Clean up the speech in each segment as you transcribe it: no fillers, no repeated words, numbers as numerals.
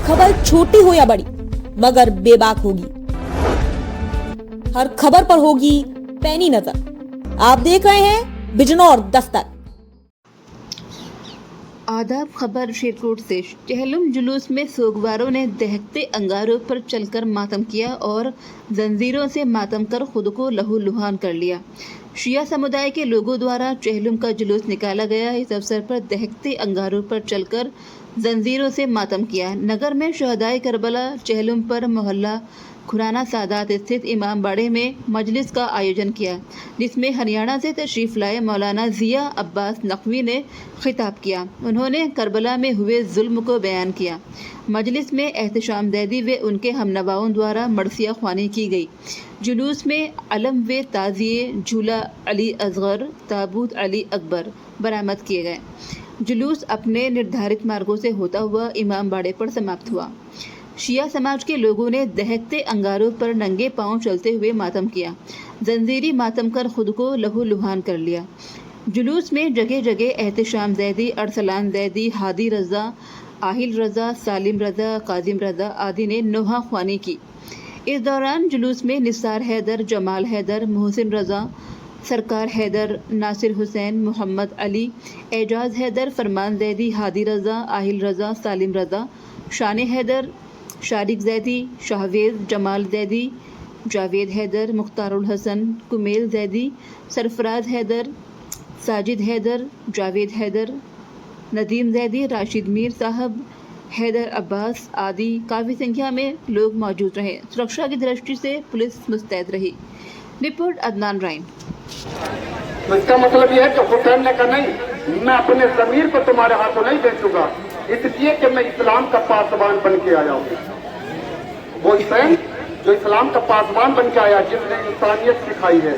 खबर छोटी हो या बड़ी मगर बेबाक होगी। हर खबर पर होगी पैनी नजर। आप देख रहे हैं बिजनौर दस्तक। आदाब। खबर शेरकोट से। चहलुम जुलूस में सोगवारों ने दहकते अंगारों पर चलकर मातम किया और जंजीरों से मातम कर खुद को लहूलुहान कर लिया। शिया समुदाय के लोगों द्वारा चहलुम का जुलूस निकाला गया। इस अवसर पर दहकते अंगारों पर चलकर जंजीरों से मातम किया। नगर में शहदाए करबला चहलुम पर मोहल्ला खुराना सादात स्थित इमाम बाड़े में मजलिस का आयोजन किया, जिसमें हरियाणा से तशरीफ लाए मौलाना जिया अब्बास नकवी ने खिताब किया। उन्होंने करबला में हुए जुल्म को बयान किया। मजलिस में एहतशाम ज़ैदी व उनके हमनवाओं द्वारा मरसिया ख्वानी की गई। जुलूस में अलम व ताज़िए, झूला अली असगर, ताबूत अली अकबर बरामद किए गए। जुलूस अपने निर्धारित मार्गों से होता हुआ इमाम बाड़े पर समाप्त हुआ। शिया समाज के लोगों ने दहकते अंगारों पर नंगे पांव चलते हुए मातम किया। जंजीरी मातम कर खुद को लहूलुहान कर लिया। जुलूस में जगह जगह एहतशाम ज़ैदी, अरसलान ज़ैदी, हादी रज़ा, आहिल रज़ा, सालिम रज़ा, काजिम रज़ा आदि ने नोहा ख्वानी की। इस दौरान जुलूस में निसार हैदर, जमाल हैदर, मोहसिन रज़ा, सरकार हैदर, नासिर हुसैन, मोहम्मद अली, एजाज हैदर, फरमान ज़ैदी, हादी रज़ा, आहिल रज़ा, सालिम रज़ा, शान हैदर, शारिक ज़ैदी, शाहवेज़, जमाल ज़ैदी, जावेद हैदर, मुख्तारुल हसन, कुमेल ज़ैदी, सरफराज हैदर, साजिद हैदर, जावेद हैदर, नदीम ज़ैदी, राशिद मीर साहब, हैदर अब्बास आदि काफ़ी संख्या में लोग मौजूद रहे। सुरक्षा की दृष्टि से पुलिस मुस्तैद रही। रिपोर्ट अदनान राइन। तो इसका मतलब यह है कि हुसैन ने कहा नहीं, मैं अपने ज़मीर को तुम्हारे हाथों नहीं बेचूंगा, इसलिए कि मैं इस्लाम का पासबान बन के आया हूँ। वो हुसैन जो इस्लाम का पासबान बन के आया, जिसने इंसानियत सिखाई है,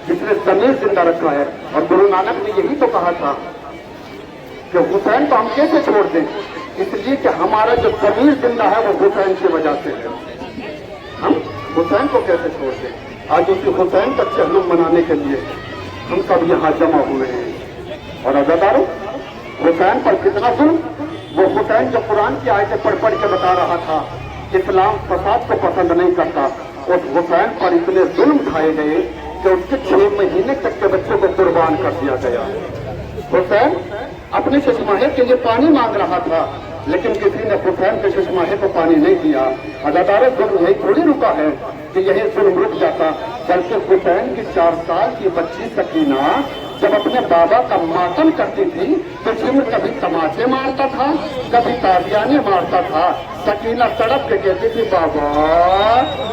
जिसने ज़मीर जिंदा रखा है। और गुरु नानक ने यही तो कहा था कि हुसैन को हम कैसे छोड़ दें, इसलिए कि हमारा जो ज़मीर जिंदा है वो हुसैन की वजह से है। हम हुसैन को कैसे छोड़ दें। आज उसी हुसैन का चहलुम मनाने के लिए हम सब यहाँ जमा हुए हैं। और अज़ादारों, हुसैन पर कितना जुल्म। वो हुसैन जो कुरान की आयतें पढ़ पढ़ के बता रहा था इस्लाम फसाद को पसंद नहीं करता, उस हुसैन पर इतने जुल्म ढाए गए कि उसके 6 महीने तक के बच्चे को कुर्बान कर दिया गया। हुसैन अपने चश्माहे के लिए पानी मांग रहा था, लेकिन किसी ने हुसैन के चश्माहे को पानी नहीं दिया। अज़ादारों, जुल्म यही थोड़ी रुका है कि यही जुल्म रुक जाता, बल्कि हुसैन की 4 साल की बच्ची सकीना जब अपने बाबा का मातम करती थी तो जिम्र कभी तमाचे मारता था, कभी ताजियाने मारता था। सकीना तड़प के कहती थी, बाबा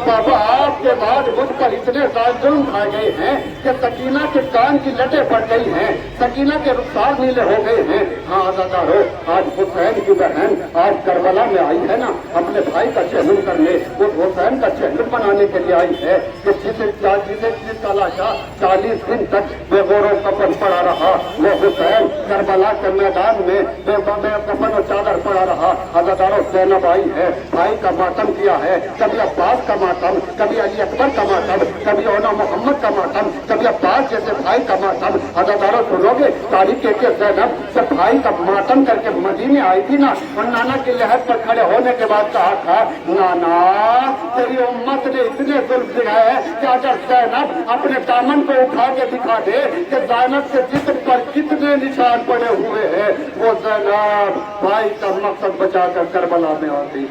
बाबा आपके बाद मुझ पर इतने जुल्म खाए गए हैं कि सकीना के कान की लटें पड़ गई हैं, सकीना के रुखसार नीले हो गए हैं। हाँ अज़ादारों, आज हुसैन की बहन आज करबला में आई है ना, अपने भाई का चहलुम करने, उस हुसैन का चहलुम मनाने के लिए आई है कि जिसका लाशा 40 दिन तक बेगौरों कफन पड़ा रहा, वो हुसैन करबला के मैदान में कफन और चादर पड़ा रहा। अज़ादारों, ज़ैनब आई है, भाई का मातम किया है, कभी अब्बास का मातम, कभी अली अकबर का मातम, कभी औना मोहम्मद का मातम, कभी अब्बास जैसे भाई का मातम। अज़ादारों, सुनोगे तारीख के ज़ैनब जब भाई का मातम करके मदीने आई थी ना, और नाना के लहर पर खड़े होने के बाद कहा था, नाना तेरी उम्मत ने इतने जुल्म दिखाए हैं कि अगर ज़ैनब अपने दामन को उठा के दिखा दे कि ज़ैनब के जिस्म पर कितने निशान पड़े हुए हैं, वो ज़ैनब भाई का मकसद बचाकर करबला में आती।